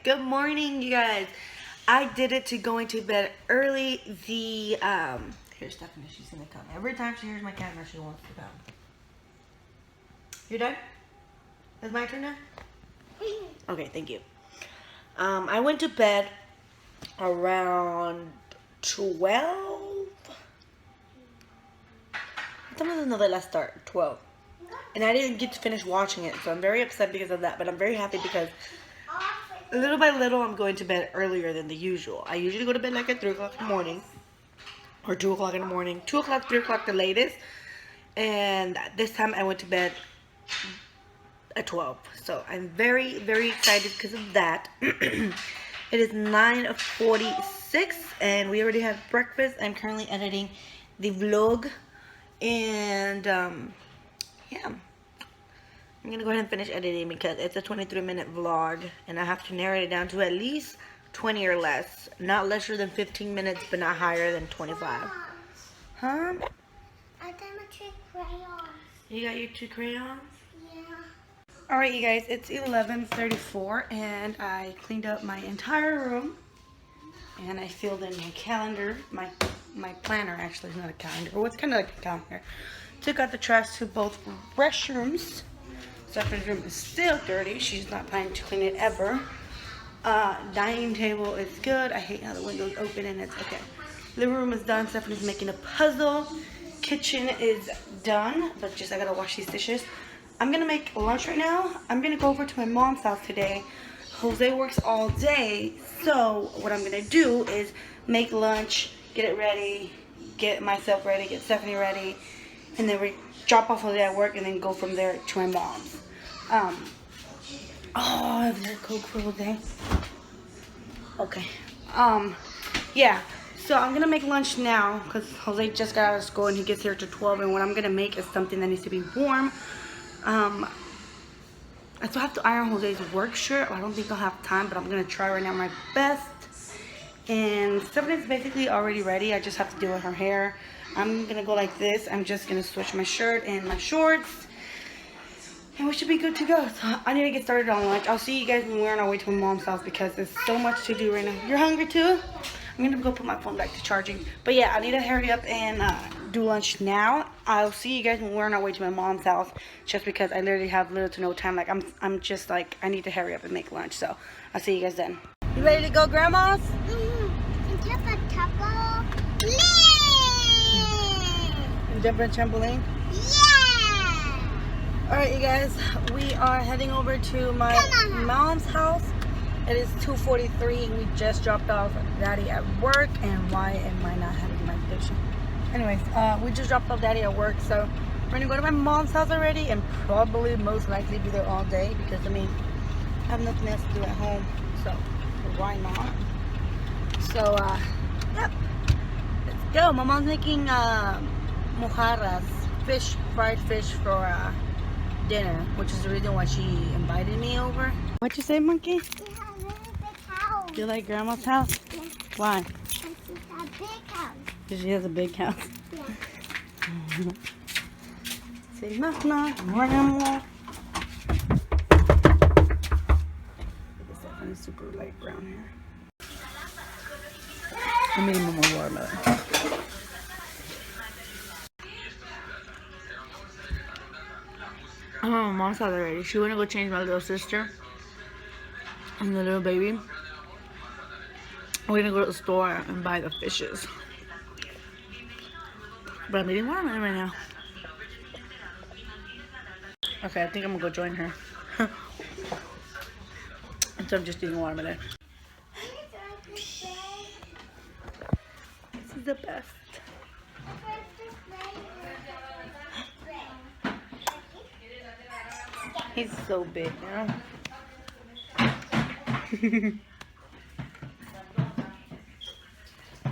Good morning, you guys. I did it to going to bed early. Here's Stephanie, she's gonna come. Every time she hears my camera, she wants to come. You done? Is my turn now? Okay, thank you. I went to bed around 12. What time does the novela start? 12. And I didn't get to finish watching it, so I'm very upset because of that. But I'm very happy because little by little, I'm going to bed earlier than the usual. I usually go to bed like at 3 o'clock in the morning. Or 2 o'clock in the morning. 2 o'clock, 3 o'clock the latest. And this time I went to bed at 12. So I'm very, very excited because of that. It is 9:46 and we already had breakfast. I'm currently editing the vlog. And yeah. I'm going to go ahead and finish editing because it's a 23-minute vlog. And I have to narrow it down to at least 20 or less. Not lesser than 15 minutes, but not higher than 25. Huh? I got my 2 crayons. You got your 2 crayons? Yeah. Alright, you guys. It's 11:34 and I cleaned up my entire room. And I filled in my calendar. My planner actually is not a calendar. Well, it's kind of like a calendar. Took out the trash to both restrooms. Stephanie's room is still dirty. She's not planning to clean it ever. Dining table is good. I hate how the window's open and it's okay. Living room is done. Stephanie's making a puzzle. Kitchen is done, but I gotta wash these dishes. I'm gonna make lunch right now. I'm gonna go over to my mom's house today. Jose works all day, so what I'm gonna do is make lunch, get it ready, get myself ready, get Stephanie ready, and then we drop off Jose at work and then go from there to my mom's. I have their Coke for all day. Okay. Yeah. So I'm gonna make lunch now because Jose just got out of school and he gets here to 12. And what I'm gonna make is something that needs to be warm. I still have to iron Jose's work shirt. I don't think I'll have time, but I'm gonna try right now my best. And Stephanie's basically already ready. I just have to deal with her hair. I'm gonna go like this. I'm just gonna switch my shirt and my shorts. And we should be good to go. So I need to get started on lunch. I'll see you guys when we're on our way to my mom's house because there's so much to do right now. You're hungry too? I'm gonna go put my phone back to charging. But yeah, I need to hurry up and do lunch now. I'll see you guys when we're on our way to my mom's house just because I literally have little to no time. Like I'm just like, I need to hurry up and make lunch. So I'll see you guys then. You ready to go, grandmas? Jump a trampoline. You jump on a trampoline? Yeah. Alright, you guys, we are heading over to my mom's house. It is 2:43 and we just dropped off Daddy at work. And why am I not having my vision? Anyways, we just dropped off Daddy at work, so we're gonna go to my mom's house already and probably most likely be there all day because I mean I have nothing else to do at home, so why not? So yep, let's go. My mom's making mojarras, fried fish for dinner, which is the reason why she invited me over. What'd you say, monkey? We have a really big house. You like grandma's house? Yeah. Why? Because it's a big house. Because she has a big house. Yeah. Say knock knock, grandma. Stephanie's super light brown hair. I made him more watermelon. I'm at my mom's house already. She went to go change my little sister and the little baby. We're gonna go to the store and buy the fishes. But I'm eating watermelon right now. Okay, I think I'm gonna go join her. And so I'm just eating watermelon. This is the best. He's so big now.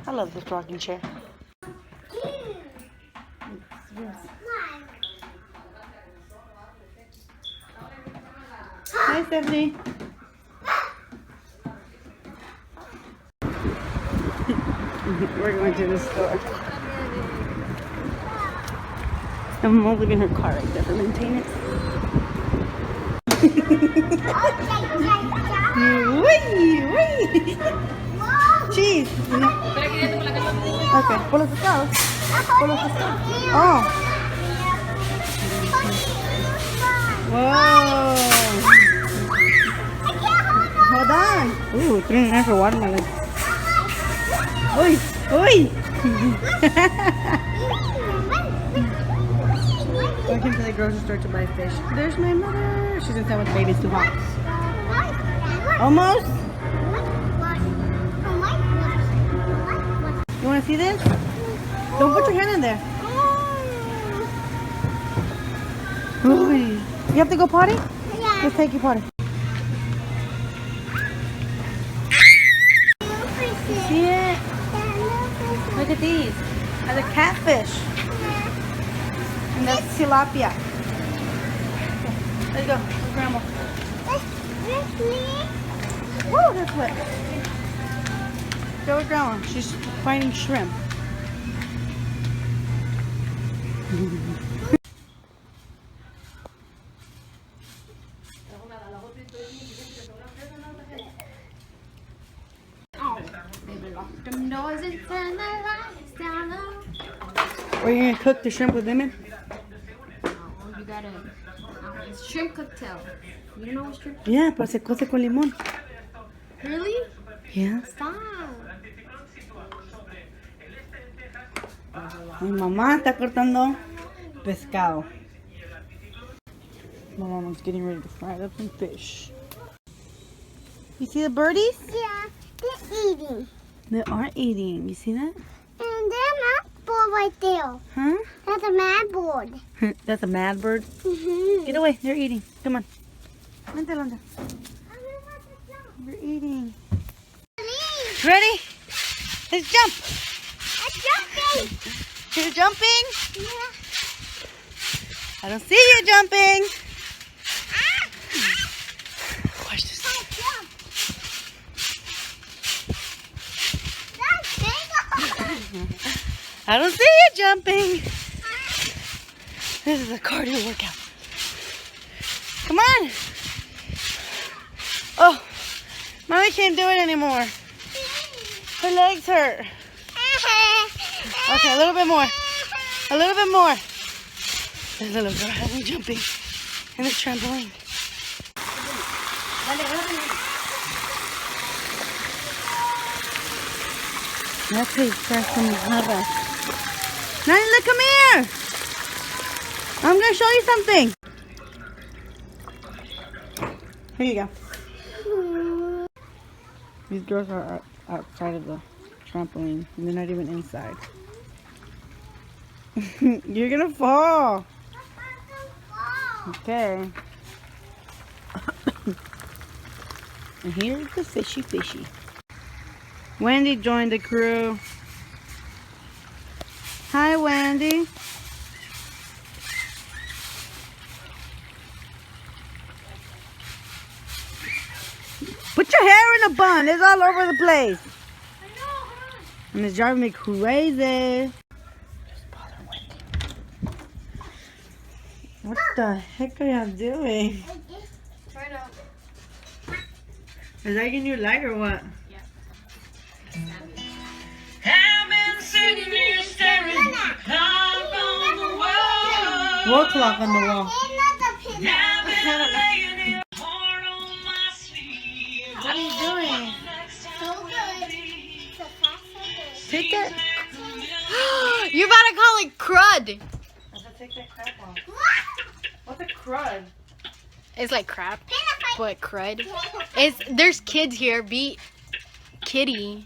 I love this rocking chair. Hi, Stephanie. We're going to the store. I'm leaving her car right there for maintenance. Uy, uy. Cheese. Okay, por los pescados. Por los pescados. Oh. Whoa. Hold on. Ooh, 3.5 watermelon. Uy, uy. Working to the grocery store to buy fish. There's my mother. She's inside with the baby. It's too hot. Almost. You want to see this? Don't put your hand in there. Uy. You have to go potty? Yeah. Let's take you potty. See it? Look at these. That's a catfish. And that's tilapia. Okay, let's go. With Grandma. Woo, that's wet. Go with Grandma. She's finding shrimp. Are you gonna cook the shrimp with lemon? You gotta. It's shrimp cocktail. You know what shrimp? Yeah, pero se cose con limón. Really? Yeah. Stop. Mi mamá está cortando pescado. My mama's getting ready to fry up some fish. You see the birdies? Yeah, they're eating. They are eating. You see that? And they're not board right there. Huh? That's a mad board. That's a mad bird. Mm-hmm. Get away. They're eating. Come on. Vente, Londa. They're eating. Ready? Let's jump. I'm jumping. You're jumping? Yeah. I don't see you jumping. Watch this. I jump. That's big. I don't see you jumping. This is a cardio workout. Come on. Oh, Mommy can't do it anymore. Her legs hurt. Okay, a little bit more. A little bit more. This little girl having jumping in the trampoline. That's his first in the mother. Nani, come here. I'm gonna show you something. Here you go. These girls are outside of the trampoline and they're not even inside. You're gonna fall. Okay. And here's the fishy. Wendy joined the crew. Hi, Wendy. Put your hair in a bun. It's all over the place. And it's driving me crazy. Just bother Wendy. What the heck are y'all doing? Try to. Is that your new light or what? What clock on the wall? What are you doing? Take that. You're about to call it crud. I said take that crap off. What's a crud? It's like crap, but crud. There's kids here. Be kitty.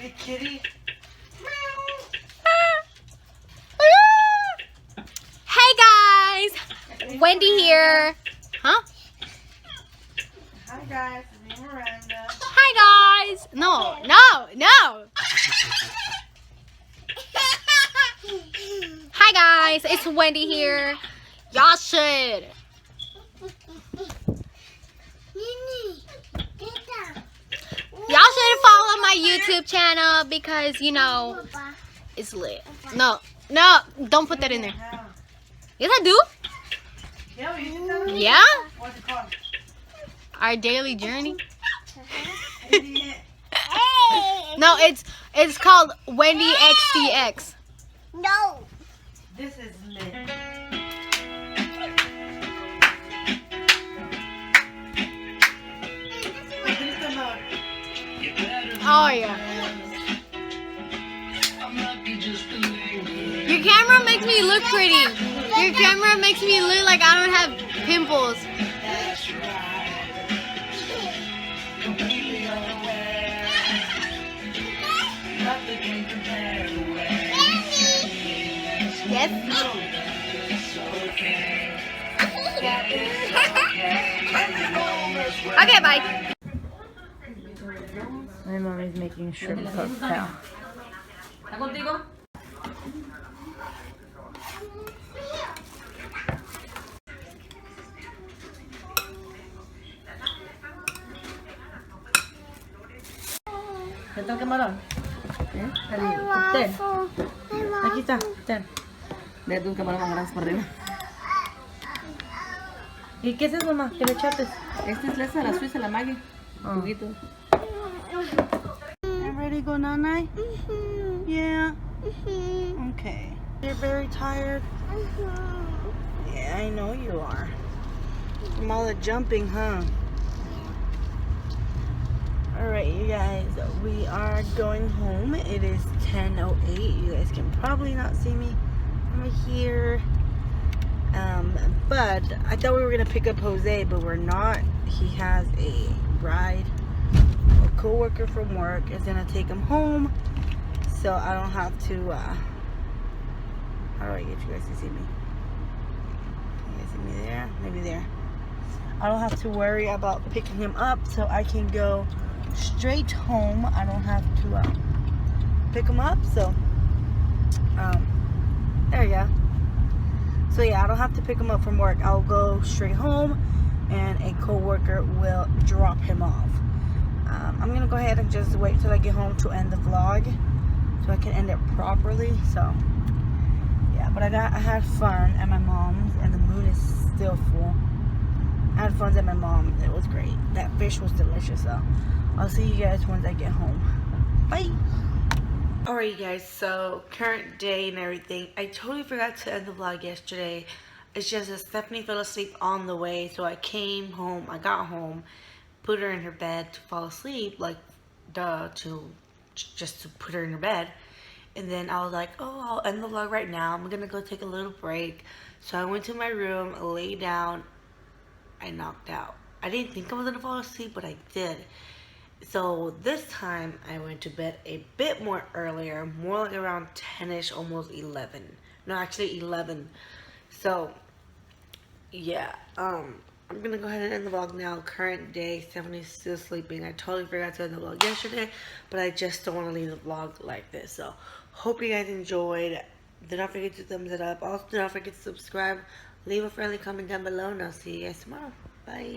Big kitty. Hey guys, Wendy here. Huh? Hi guys, it's me, Miranda. Hi guys. No. Hi guys, it's Wendy here. Y'all should. Y'all should follow my YouTube channel because, you know, it's lit. No, don't put that in there. Yes, I do. Yeah, we used to tell them. Yeah? What's it called? Our daily journey. Hey. No, it's called Wendy XCX. No. This is lit. Oh yeah. Your camera makes me look pretty. Your camera makes me look like I don't have pimples. Yes. Okay, bye. My mom is making shrimp cocktail. ¿Qué tal camarón? ¿Eh? El cóctel. Aquí está, ten. Ve un camarón más grande por arriba. ¿Y qué es eso, mamá? ¿Qué le echaste? Esta es la suiza, la Maggi. Juguito. You ready to go night? Yeah. Okay. You're very tired? Yeah, I know you are. From all the jumping, huh? Alright, you guys, we are going home. It is 10:08. You guys can probably not see me from here. But I thought we were going to pick up Jose, but we're not. He has a ride. A co-worker from work is going to take him home. So I don't have to, how do I get you guys to see me? Can you guys see me there? Maybe there. I don't have to worry about picking him up, so I can go straight home. I don't have to pick him up, so there you go. So yeah, I don't have to pick him up from work. I'll go straight home and a co-worker will drop him off. I'm gonna go ahead and just wait till I get home to end the vlog so I can end it properly. So yeah, but I had fun at my mom's, and the moon is still full. I had fun at my mom. It was great. That fish was delicious. So I'll see you guys once I get home. Bye. Alright, you guys. So current day and everything. I totally forgot to end the vlog yesterday. It's just that Stephanie fell asleep on the way, so I came home. I got home, put her in her bed to fall asleep, like just to put her in her bed. And then I was like, oh, I'll end the vlog right now. I'm gonna go take a little break. So I went to my room, lay down. I knocked out. I didn't think I was gonna fall asleep, but I did. So this time I went to bed a bit more earlier, more like around 10ish, almost 11. No, actually 11. So yeah, I'm gonna go ahead and end the vlog now. Current day, Stephanie's still sleeping. I totally forgot to end the vlog yesterday, but I just don't want to leave the vlog like this. So hope you guys enjoyed. Do not forget to thumbs it up. Also, do not forget to subscribe. Leave a friendly comment down below, and I'll see you guys tomorrow. Bye.